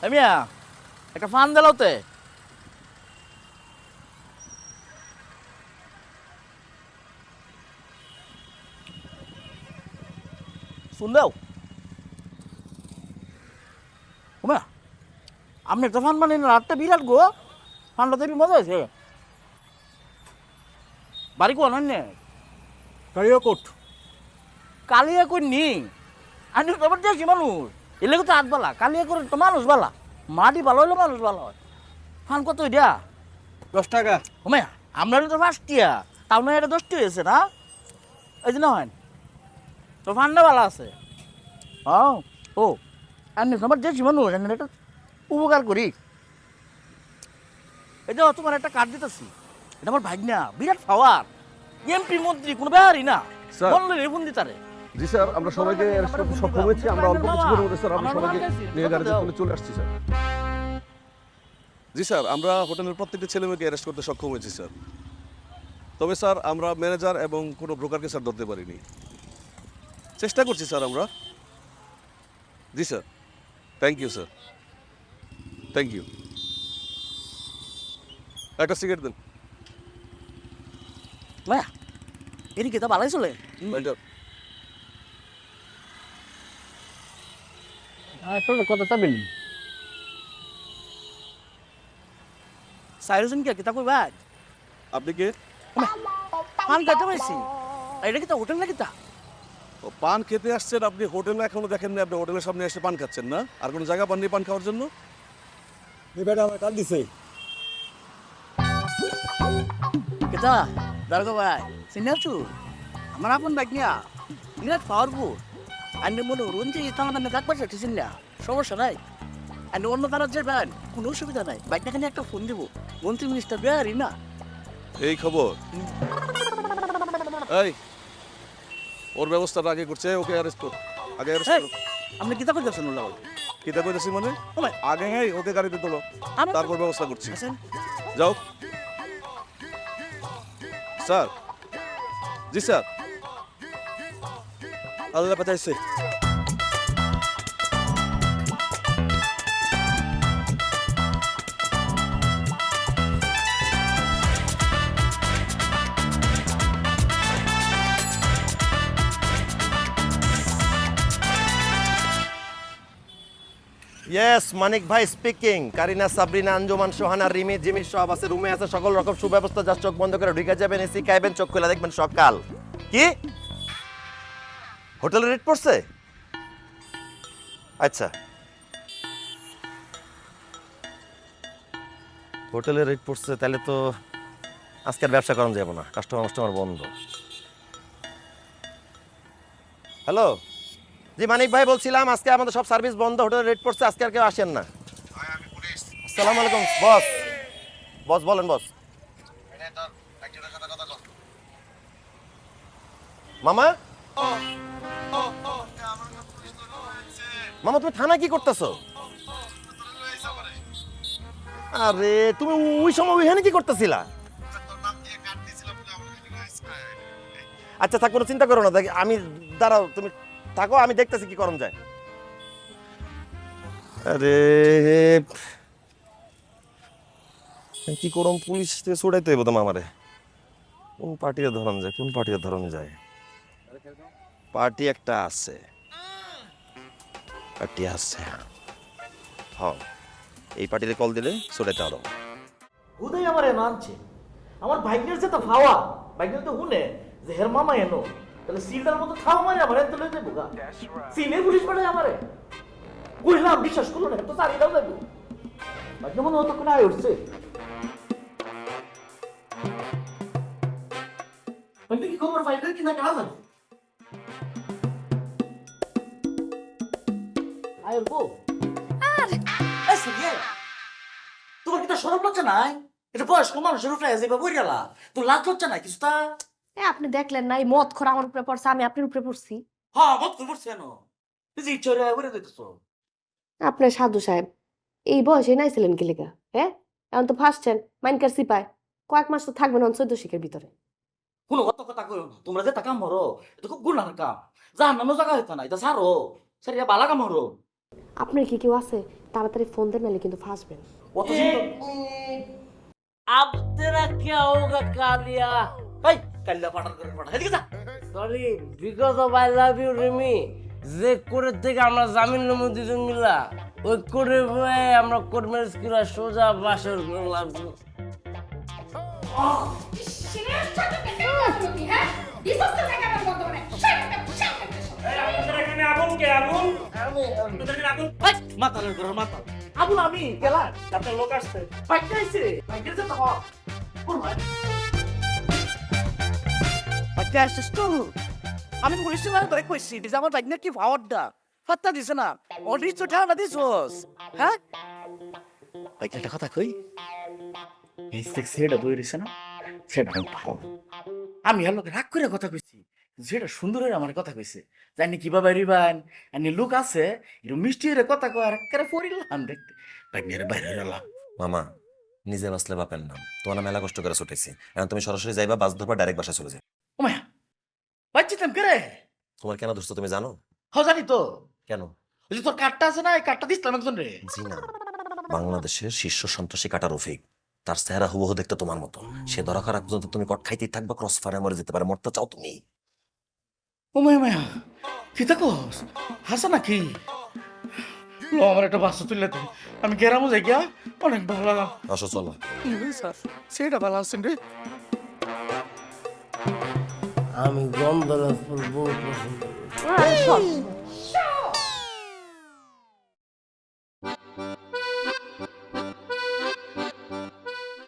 মিয়া একটা ফান দিলাওতে শুনলেও মিয়া আপনি একটা ফান বানিয়ে রাতটা বিরাট গো ফানটা দেখবি মজা হয়েছে বাড়ি কোন অন্য কালিয়াকোট। কালিয়া কই নি আমি তোমার দেখছি মানুষ এলে তো হাত বালা কালিয়া করে তো মানুষ বালা মাটি ভালো হইলে মানুষ ভালো হয় ফান কত দিয়া 10 টাকা। ওমে আমরা তো ফার্স্টিয়া তাও না এটা 10টি হয়েছে না এই যে না হয় তো ফান্ডা ভালো আছে ও আমি তোমার দেখছি মানুষ আমি একটা উপকার করি এই যে তোমার একটা কার্ড দিতেছি এটা আমার ভাগ্না বিরাট পাওয়ার এমপি মন্ত্রী কোনো ব্যাপারই না স্যার। বললে রেফুন দিতারে জি স্যার, আমরা সবাইকে অ্যারেস্ট করতে সক্ষম হয়েছি। আমরা অল্প কিছুক্ষণের মধ্যে স্যার আমরা সবাইকে নিয়ে গাড়িতে তুলে চলে আসছি স্যার। জি স্যার, আমরা হোটেলের প্রত্যেকটা ছেলে মেয়েকে অ্যারেস্ট করতে সক্ষম হয়েছি স্যার। তবে স্যার আমরা ম্যানেজার এবং কোনো ব্রোকারকে স্যার ধরতে পারিনি। চেষ্টা করছি স্যার আমরা। জি sir, thank you sir, thank you. একটা সিগারেট দেন। ভাইয়া এর কি তা ভালোই চলে কথা চাবেন সাইরুজন কি কিতা কই ভাই আপনি কে? পান খাইতে পাইছি এটা কি তা হোটেল না কিতা ও, পান খেতে আসছেন আপনি? হোটেলে এখনো দেখেন না, আপনি হোটেলের সামনে এসে পান খাচ্ছেন না? আর কোনো জায়গা পাননি পান খাওয়ার জন্য? এই বেটা আমার কাট দিছে। কিতা দারগো ভাই চিনাছু আমার আপন বাইক নিয়া বিরাট পাওয়ারফুল আমি মনে রুন যে ইতাম না কাট পারছে ঠিক না সমস্যা নাই আমি অন্য তারা যে ভাই কোনো অসুবিধা নাই বাইকটা খালি একটা ফোন দিব মন্ত্রী মিনিস্টার বেয়ারই না এই খবর। এই ওর ব্যবস্থাটা আগে করছে, ওকে অ্যারেস্ট কর, আগে অ্যারেস্ট এই, কর। আপনি কিতা করতেছেন ওলা কিতা কইতাছি মানে? ওলাই আগে ওকে গাড়িতে তোলো, আমার- তারপর ব্যবস্থা করছি। আছেন যাও স্যার। জি স্যার। আল্লাহ বাঁচাইছে। ইয়েস, মানিক ভাই স্পিকিং। কারিনা, সাবরিনা, আঞ্জুমান, সোহানা, রিমি, জিমি সব আছে রুমে, আছে সকল রকম সুব্যবস্থা। জাস্ট চোখ বন্ধ করে ঢুকে যাবেন, এসি খাইবেন, চোখ খুলে দেখবেন সকাল। কি হোটেলের রেট পড়ছে? আচ্ছা, হোটেলের রেট পড়ছে, তাহলে তো আজকের ব্যবসা করা যাবে না, কাস্টমার বন্ধ। হ্যালো, জি মানিক ভাই বলছিলাম, আজকে আমাদের সব সার্ভিস বন্ধ, হোটেলের রেট পড়ছে, আজকে আর কেউ আসেন না। আসসালামু আলাইকুম বস। বস বলেন বস। মামা, মামা তুমি থানা কি করতেছো? আরে তুমি ওই সময় ওইখানে কি করতেছিলা? আচ্ছা থাক, কোনো চিন্তা করো না, দেখি আমি, দাঁড়াও তুমি থাকো, আমি দেখতেছি কি করণ যায়। আরে কি করম, পুলিশ থেকে ছুটাইতে হইব তো আমারে। কোন পার্টির ধরন যায়, কোন পার্টির ধরন যায়? পার্টি একটা আছে, পার্টি আছে। হ্যাঁ, এই পার্টিতে কল দিলে ছুটাইতে আরো। হুদাই আমারে মানছে আমার ভাগ্নের যে তো ফাওয়া ভাগ্নের তো হুনে যে হের মামা এনো তাহলে সিলটার মতো খাওয়া মারে আমার এত লই দেবো গা সিনে পুলিশ পাঠায় আমারে বুঝলাম বিশ্বাস করলো না তো চারি দাও দেবো ভাগ্য মনে হতো কোনো আয় উঠছে ভাগ্য কি খবর ভাগ্য কি না কাজ আছে আয় বউ আর এই সিরিয়ে তোমার কি তা শরম লজ্জা নাই এটা বয়স্ক মানুষের উপরে যেভাবে বই গেলা তোর লাজ লজ্জা নাই কিছুটা আপনি দেখলেন না এই মদ খোর আমার উপরে পড়ছে, আমি আপনার উপরে পড়ছি। হ্যাঁ মত করে পড়ছে কেন তুই যে ইচ্ছা করে দিতেছ আপনার সাধু সাহেব এই বয়সে নাইছিলেন কি লেগা? হ্যাঁ, এখন তো ফাঁসছেন মাইনকার সিপায়, কয়েক মাস তো থাকবেন অন 14 শিখের ভিতরে। কোনো অত কথা কইও না তোমরা যে টাকা মরো এটা খুব গুণার কাম যার নামে জায়গা হইতো না এটা সারো সারিয়া বালা কাম হরো আপনার কি কেউ আছে তাড়াতাড়ি ফোন দেন, নাহলে কিন্তু ফাঁসবেন। অত সুন্দর अब तेरा क्या होगा कालिया? ভাই কাল্লা পাঠার করে পাঠা এদিকে যা sorry because of I love you Rimi. যে কোর্টের থেকে আমরা জামিন নেবো দুজন মিলা, ওই কোর্টে আমরা কোর্ট ম্যারেজ করে সোজা বাসর করলাম। ভাই মাতালের ঘরের মাতাল আবুল আমি গেলা আপনার লোক আসছে ভাই কাইছে ভাই গেছে তো হ কোন ভাই ভাই আসছিস তো আমি বলেছি না তোরে কইছি যে আমার ভাই না কি পাওয়ারটা ফাত্তা দিছে না অলরেডি তো ঠান্ডা দিছস হ্যাঁ ভাই একটা কথা কই এই সেক্সিটা দই দিছে না সেটা আমি পাবো আমি আর লোকে রাগ করে কথা কইছি যেটা সুন্দর হয়ে আমার কথা কইছে জানি কিভাবে রিবান আনি লোক আছে এরকম মিষ্টি হয়ে কথা কয় আর একেবারে পড়িলাম দেখতে বাইরে বাইরে এলাম মামা নিজে বাঁচলে বাপের নাম, তোমার মেলা কষ্ট করে ছুটেছি, এখন তুমি সরাসরি যাইবা, বাস ধরবা, ডাইরেক্ট বাসায় চলে যাবে। ও মায়া বাচ্চিতাম কে রে তোমার কেন দোস্ত তুমি জানো? হ জানি তো কেন? ওই যে তোর কার্ডটা আছে না এই কার্ডটা দিছিলাম একজন রে জি না, বাংলাদেশের শীর্ষ সন্ত্রাসী কাটা রফিক, তার চেহারা হুবহু দেখতে তোমার মতো। সে ধরা খারাপ পর্যন্ত তুমি কট খাইতেই থাকবা, ক্রস ফায়ারে মরে যেতে পারে, মরতে চাও তুমি? ও মায়া মায়া কি থাকোস হাসা নাকি লো আমার একটা বাচ্চা তুললে দে আমি গেরামও যাই গিয়া অনেক ভালো আসো চলো। সেটা ভালো আছেন রে আমি গন্ধরাজ ফুল বহুত পছন্দ করি।